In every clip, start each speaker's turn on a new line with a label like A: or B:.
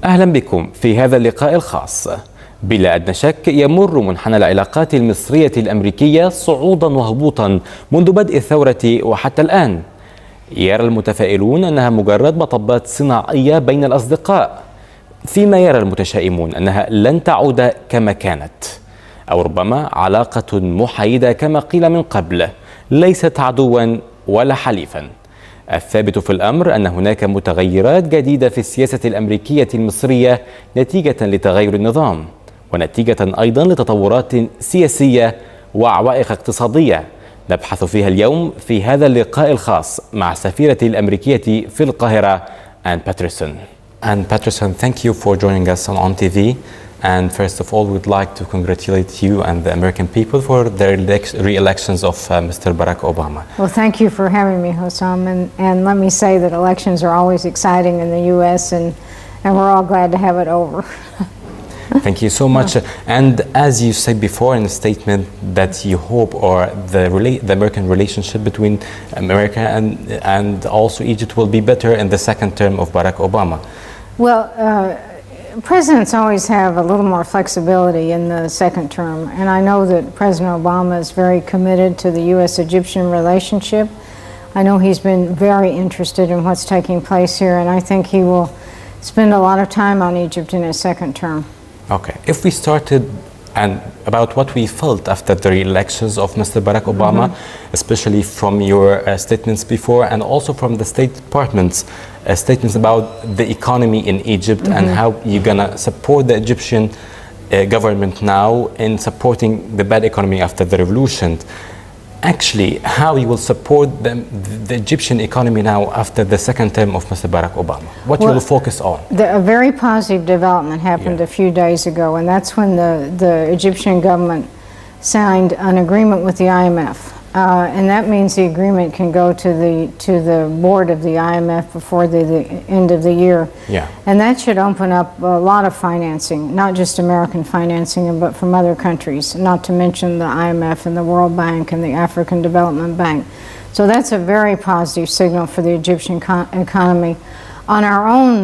A: أهلا بكم في هذا اللقاء الخاص. بلا أدنى شك يمر منحنى العلاقات المصرية الأمريكية صعودا وهبوطا منذ بدء الثورة وحتى الآن. يرى المتفائلون أنها مجرد مطبات صناعية بين الأصدقاء، فيما يرى المتشائمون أنها لن تعود كما كانت، أو ربما علاقة محايدة كما قيل من قبل، ليست عدوا ولا حليفا. الثابت في الأمر أن هناك متغيرات جديدة في السياسة الأمريكية المصرية نتيجة لتغير النظام، ونتيجة أيضا لتطورات سياسية وعوائق اقتصادية نبحث فيها اليوم في هذا اللقاء الخاص مع السفيرة الأمريكية في القاهرة باترسون. Patterson, thank you for joining us on TV. And first of all, we'd like to congratulate you and the American people for the re-elections of Mr. Barack Obama.
B: Well, thank you for having me, Hossam. And let me say that elections are always exciting in the U.S. and we're all glad to have it over.
A: Thank you so much. And as you said before in a statement that you hope or the American relationship between America and also Egypt will be better in the second term of Barack Obama.
B: Well, presidents always have a little more flexibility in the second term, and I know that President Obama is very committed to the U.S.-Egyptian relationship. I know he's been very interested in what's taking place here, and I think he will spend a lot of time on Egypt in his second term.
A: Okay, if we started and about what we felt after the re-elections of Mr. Barack Obama, especially from your statements before and also from the State Department's statements about the economy in Egypt and how you're gonna support the Egyptian government now in supporting the bad economy after the revolution. Actually, how you will support the Egyptian economy now after the second term of Mr. Barack Obama? What you will focus on?
B: A very positive development happened a few days ago, and that's when the Egyptian government signed an agreement with the IMF. And that means the agreement can go to the board of the IMF before the end of the year.
A: Yeah.
B: And that should open up a lot of financing, not just American financing, but from other countries, not to mention the IMF and the World Bank and the African Development Bank. So that's a very positive signal for the Egyptian economy. On our own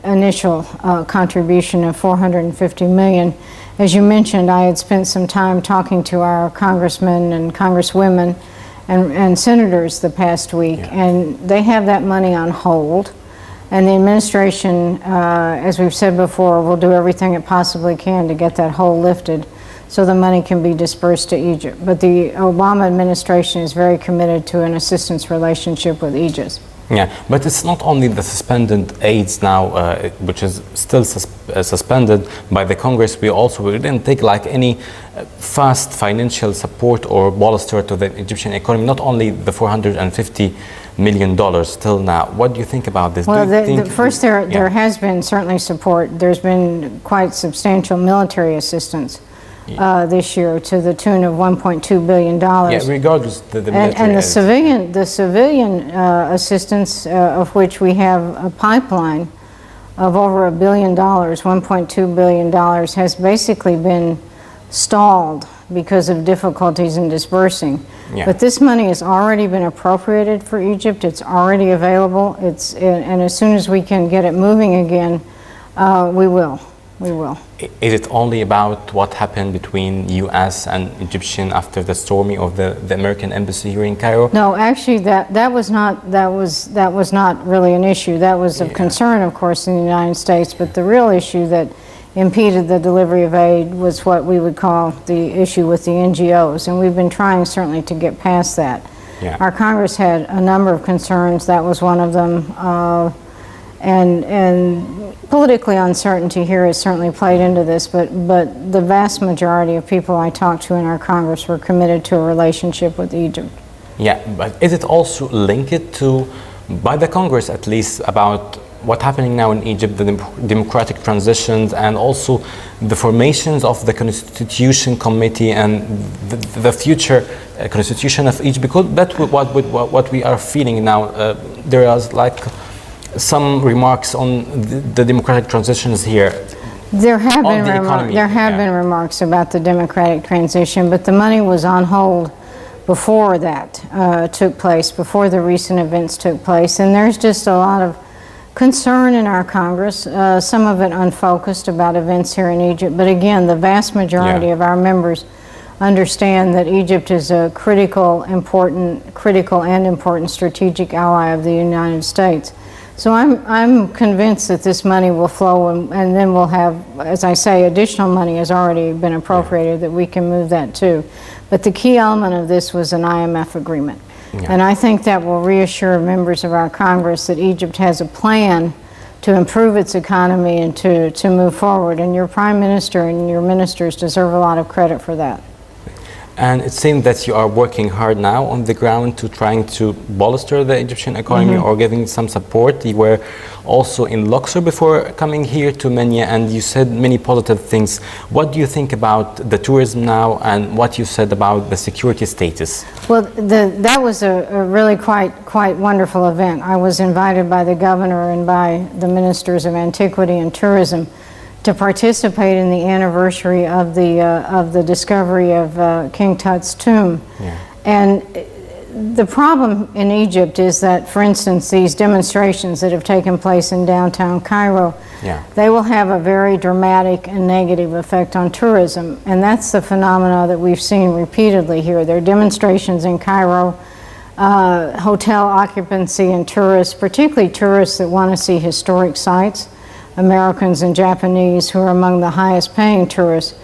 B: initial contribution of $450 million, as you mentioned, I had spent some time talking to our congressmen and congresswomen and senators the past week, and they have that money on hold. And the administration, as we've said before, will do everything it possibly can to get that hold lifted so the money can be dispersed to Egypt. But the Obama administration is very committed to an assistance relationship with Egypt.
A: Yeah, but it's not only the suspended aids now, which is still suspended by the Congress. We didn't take like any fast financial support or bolster to the Egyptian economy. Not only the $450 million till now. What do you think about this?
B: Well, there has been certainly support. There's been quite substantial military assistance this year to the tune of $1.2 billion.
A: Yeah, regardless the military
B: and the civilian assistance, of which we have a pipeline of over $1 billion, $1.2 billion, has basically been stalled because of difficulties in dispersing.
A: Yeah.
B: But this money has already been appropriated for Egypt. It's already available. And as soon as we can get it moving again, we will. We will.
A: Is it only about what happened between U.S. and Egyptian after the storming of the American embassy here in Cairo?
B: No, actually, that was not really an issue. That was of concern, of course, in the United States. But the real issue that impeded the delivery of aid was what we would call the issue with the NGOs, and we've been trying certainly to get past that.
A: Yeah.
B: Our Congress had a number of concerns. That was one of them, and politically uncertainty here has certainly played into this, but the vast majority of people I talked to in our Congress were committed to a relationship with Egypt.
A: Yeah, but is it also linked to, by the Congress at least, about what's happening now in Egypt, the democratic transitions, and also the formations of the Constitution Committee and the future Constitution of Egypt? Because that's what we are feeling now. There is like some remarks on the democratic transitions here.
B: There have been remarks about the democratic transition, but the money was on hold before that took place, before the recent events took place, and there's just a lot of concern in our Congress, some of it unfocused about events here in Egypt. But again, the vast majority of our members understand that Egypt is a critical and important strategic ally of the United States. So I'm convinced that this money will flow, and then we'll have, as I say, additional money has already been appropriated that we can move that too. But the key element of this was an IMF agreement. And I think that will reassure members of our Congress that Egypt has a plan to improve its economy and to move forward. And your Prime Minister and your ministers deserve a lot of credit for that.
A: And it seems that you are working hard now on the ground to trying to bolster the Egyptian economy or giving some support. You were also in Luxor before coming here to Minya, and you said many positive things. What do you think about the tourism now, and what you said about the security status?
B: Well, that was a really quite wonderful event. I was invited by the governor and by the ministers of antiquity and tourism to participate in the anniversary of the discovery of King Tut's tomb. And the problem in Egypt is that, for instance, these demonstrations that have taken place in downtown Cairo, they will have a very dramatic and negative effect on tourism. And that's the phenomena that we've seen repeatedly here. There are demonstrations in Cairo, hotel occupancy and tourists, particularly tourists that want to see historic sites, Americans and Japanese, who are among the highest paying tourists.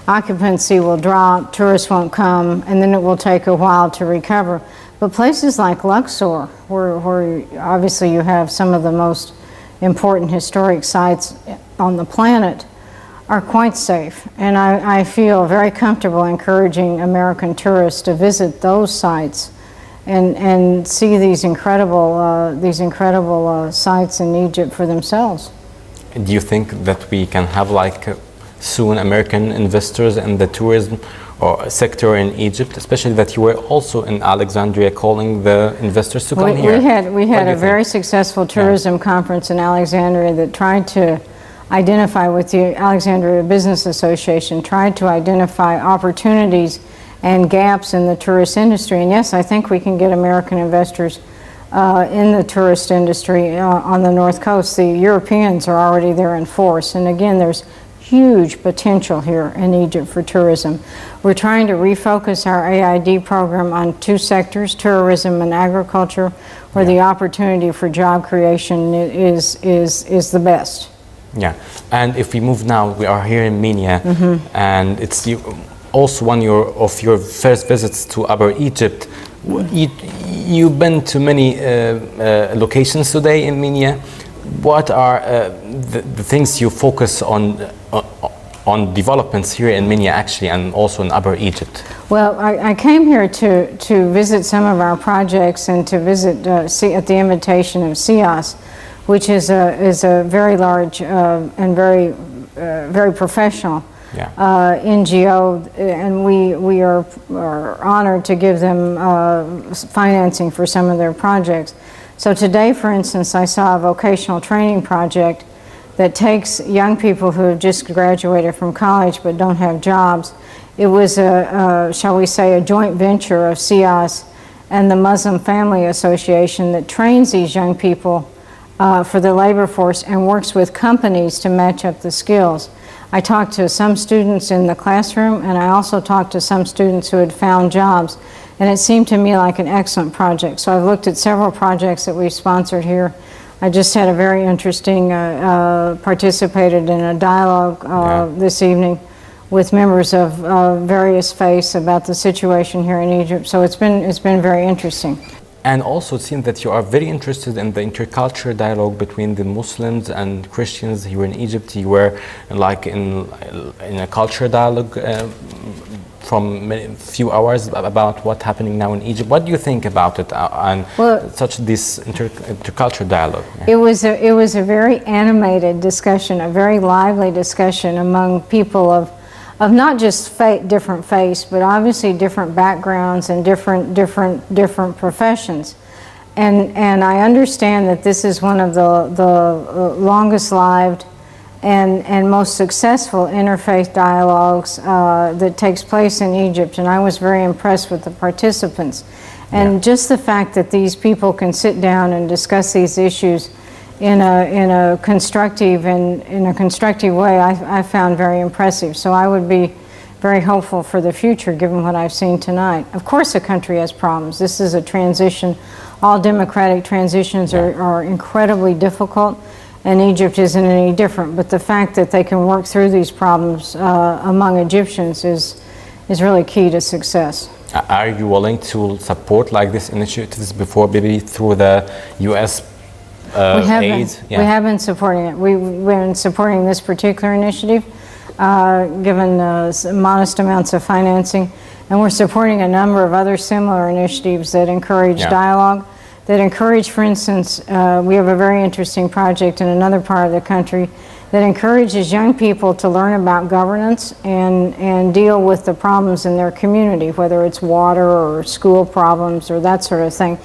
B: Occupancy will drop, tourists won't come, and then it will take a while to recover. But places like Luxor, where obviously you have some of the most important historic sites on the planet, are quite safe. And I feel very comfortable encouraging American tourists to visit those sites and see these incredible sites in Egypt for themselves.
A: Do you think that we can have soon American investors in the tourism or sector in Egypt, especially that you were also in Alexandria calling the investors to come here?
B: We had a very successful tourism conference in Alexandria that tried to identify, with the Alexandria Business Association, tried to identify opportunities and gaps in the tourist industry. And yes, I think we can get American investors in the tourist industry on the North Coast. The Europeans are already there in force, and again, there's huge potential here in Egypt for tourism. We're trying to refocus our AID program on two sectors, tourism and agriculture, where the opportunity for job creation is the best.
A: Yeah, and if we move now, we are here in Minya, and it's also one of your first visits to Upper Egypt. You've been to many locations today in Minya. What are the things you focus on developments here in Minya actually, and also in Upper Egypt?
B: Well, I came here to visit some of our projects and to visit at the invitation of CIAS, which is a very large and very professional NGO, and we are honored to give them financing for some of their projects. So today, for instance, I saw a vocational training project that takes young people who have just graduated from college but don't have jobs. It was shall we say, a joint venture of CIAS and the Muslim Family Association that trains these young people for the labor force and works with companies to match up the skills. I talked to some students in the classroom, and I also talked to some students who had found jobs, and it seemed to me like an excellent project. So I've looked at several projects that we've sponsored here. I just had a very interesting, participated in a dialogue this evening with members of various faiths about the situation here in Egypt. So it's been very interesting.
A: And also it seems that you are very interested in the intercultural dialogue between the Muslims and Christians here in Egypt. You were in a cultural dialogue from a few hours about what's happening now in Egypt. What do you think about it and this intercultural dialogue?
B: It was a very animated discussion, a very lively discussion among people of not just different faiths, but obviously different backgrounds and different professions. And I understand that this is one of the longest lived and most successful interfaith dialogues that takes place in Egypt, and I was very impressed with the participants. And just the fact that these people can sit down and discuss these issues in a constructive way, I found very impressive. So I would be very hopeful for the future, given what I've seen tonight. Of course, the country has problems. This is a transition. All democratic transitions are incredibly difficult, and Egypt isn't any different. But the fact that they can work through these problems among Egyptians is really key to success.
A: Are you willing to support like this initiatives before, maybe through the U.S. aid?
B: We have been supporting it. We've been supporting this particular initiative, given modest amounts of financing, and we're supporting a number of other similar initiatives that encourage dialogue, that encourage, for instance, we have a very interesting project in another part of the country that encourages young people to learn about governance and deal with the problems in their community, whether it's water or school problems or that sort of thing.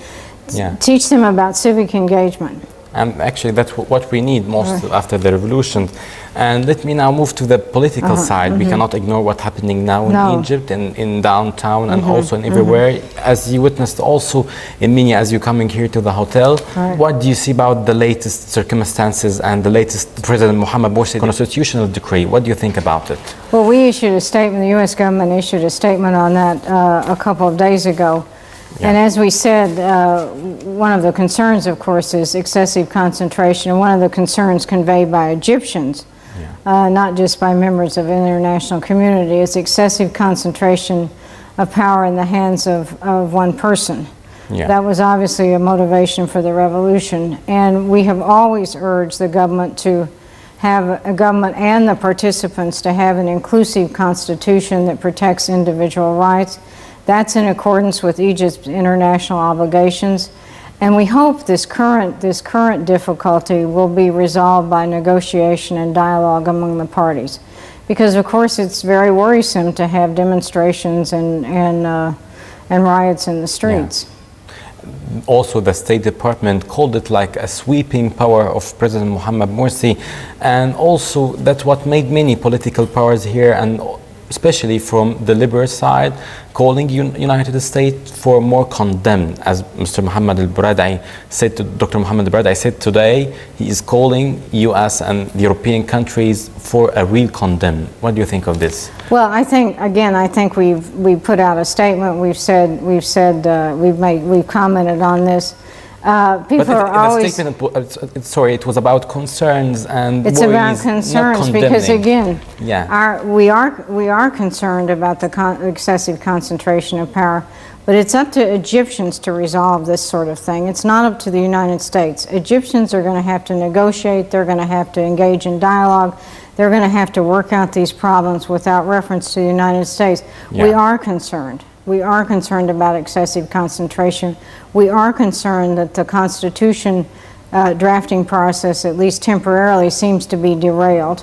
B: Teach them about civic engagement.
A: And actually that's what we need most after the revolution. And let me now move to the political side. We cannot ignore what's happening now in Egypt and in downtown and also in everywhere. As you witnessed also in Minya, as you're coming here to the hotel, what do you see about the latest circumstances and the latest President Mohammed Morsi constitutional decree? What do you think about it?
B: Well, we issued a statement, the U.S. government issued a statement on that a couple of days ago. And as we said, one of the concerns, of course, is excessive concentration, and one of the concerns conveyed by Egyptians, not just by members of the international community, is excessive concentration of power in the hands of one person. That was obviously a motivation for the revolution, and we have always urged the government to have a government and the participants to have an inclusive constitution that protects individual rights. That's in accordance with Egypt's international obligations, and we hope this current difficulty will be resolved by negotiation and dialogue among the parties, because of course it's very worrisome to have demonstrations and riots in the streets.
A: Also, the State Department called it like a sweeping power of President Mohammed Morsi, and also that's what made many political powers here, and especially from the liberal side, calling United States for more condemned. As Mr. Mohammed al-Baradei said, Dr. Mohammed al-Baradei said today, he is calling U.S. and the European countries for a real condemn. What do you think of this?
B: Well, I think we've put out a statement. We've commented on this. People are always.
A: Statement, sorry, it was about concerns and.
B: It's about concerns because again, we are concerned about the excessive concentration of power, but it's up to Egyptians to resolve this sort of thing. It's not up to the United States. Egyptians are going to have to negotiate. They're going to have to engage in dialogue. They're going to have to work out these problems without reference to the United States. We are concerned. We are concerned about excessive concentration. We are concerned that the Constitution drafting process, at least temporarily, seems to be derailed.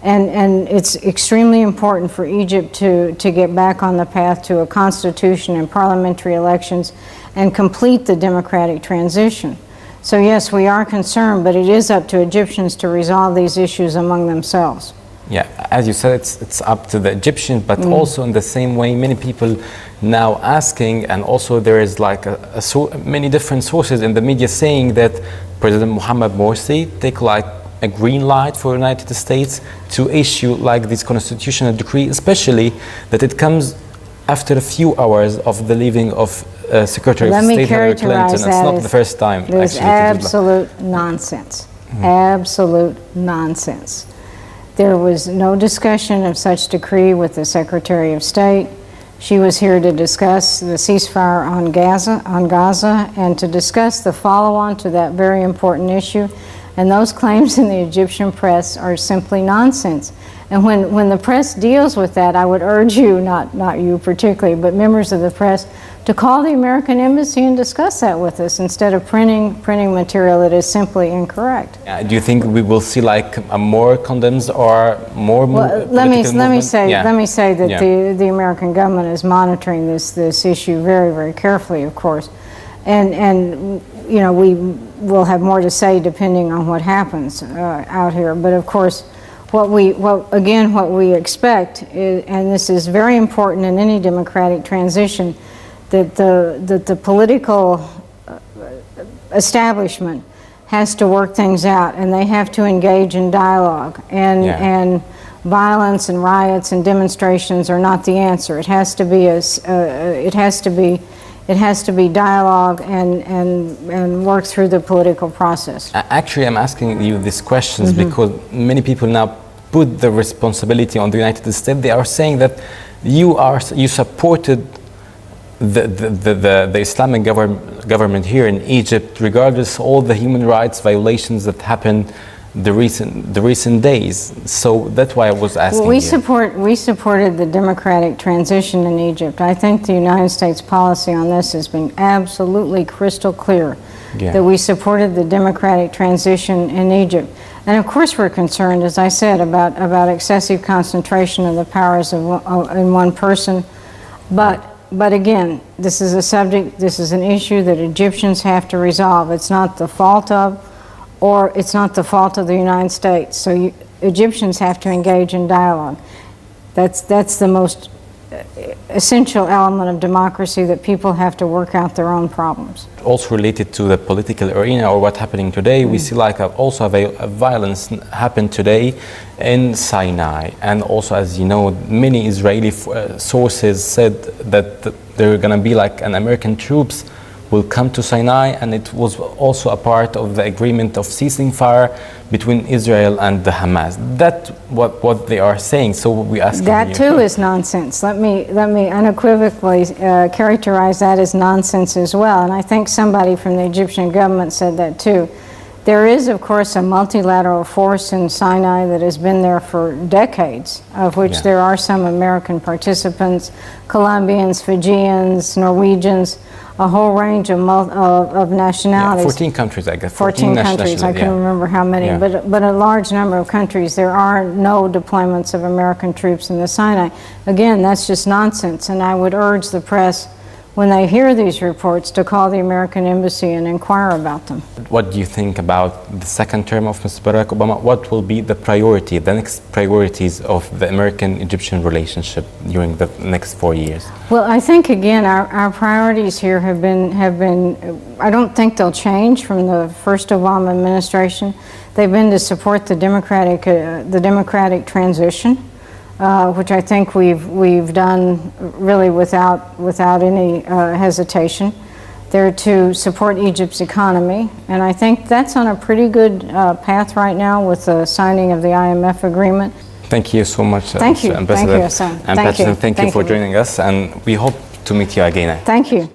B: And it's extremely important for Egypt to get back on the path to a constitution and parliamentary elections and complete the democratic transition. So yes, we are concerned, but it is up to Egyptians to resolve these issues among themselves.
A: Yeah, as you said, it's up to the Egyptians, but also in the same way, many people now asking, and also there is like many different sources in the media saying that President Mohammed Morsi take like a green light for the United States to issue like this constitutional decree, especially that it comes after a few hours of the leaving of Secretary of State Hillary Clinton. It's not the first time.
B: There's absolute nonsense. Absolute nonsense. There was no discussion of such decree with the Secretary of State. She was here to discuss the ceasefire on Gaza and to discuss the follow-on to that very important issue. And those claims in the Egyptian press are simply nonsense. And when the press deals with that, I would urge you, not you particularly, but members of the press, to call the American Embassy and discuss that with us instead of printing material that is simply incorrect.
A: Do you think we will see like more condemns or more?
B: Well, let me say that the American government is monitoring this issue very, very carefully, of course, and you know, we will have more to say depending on what happens out here. But of course, what we expect is, and this is very important in any democratic transition, that the political establishment has to work things out, and they have to engage in dialogue. And violence and riots and demonstrations are not the answer. It has to be dialogue and work through the political process.
A: Actually, I'm asking you these questions because many people now put the responsibility on the United States. They are saying that you supported the Islamic government here in Egypt, regardless of all the human rights violations that happened the recent days. So that's why I was asking.
B: Well, we supported the democratic transition in Egypt. I think the United States policy on this has been absolutely crystal clear. That we supported the democratic transition in Egypt. And of course we're concerned, as I said, about excessive concentration of the powers in one person. But again, this is a subject, this is an issue that Egyptians have to resolve. It's not the fault of, or it's not the fault of the United States. So Egyptians have to engage in dialogue. That's the most essential element of democracy, that people have to work out their own problems.
A: Also related to the political arena or what's happening today, we see like also a violence happened today in Sinai, and also, as you know, many Israeli sources said that there are going to be like an American troops will come to Sinai, and it was also a part of the agreement of ceasing fire between Israel and the Hamas. That's what they are saying. So we ask
B: that too is nonsense. Let me unequivocally characterize that as nonsense as well. And I think somebody from the Egyptian government said that too. There is, of course, a multilateral force in Sinai that has been there for decades, of which there are some American participants, Colombians, Fijians, Norwegians, a whole range of nationalities.
A: 14 countries, I guess.
B: 14 countries, I can't remember how many, but a large number of countries. There are no deployments of American troops in the Sinai. Again, that's just nonsense, and I would urge the press, when they hear these reports, to call the American embassy and inquire about them.
A: What do you think about the second term of Mr. Barack Obama? What will be the priority, the next priorities of the American-Egyptian relationship during the next 4 years?
B: Well, I think, again, our priorities here have been, I don't think they'll change from the first Obama administration. They've been to support the democratic transition, which I think we've done really without any hesitation. They're to support Egypt's economy, and I think that's on a pretty good path right now with the signing of the IMF agreement.
A: Thank you so much,
B: Thank you.
A: Ambassador.
B: Thank you, Hassan.
A: Thank you for joining us, and we hope to meet you again.
B: Thank you.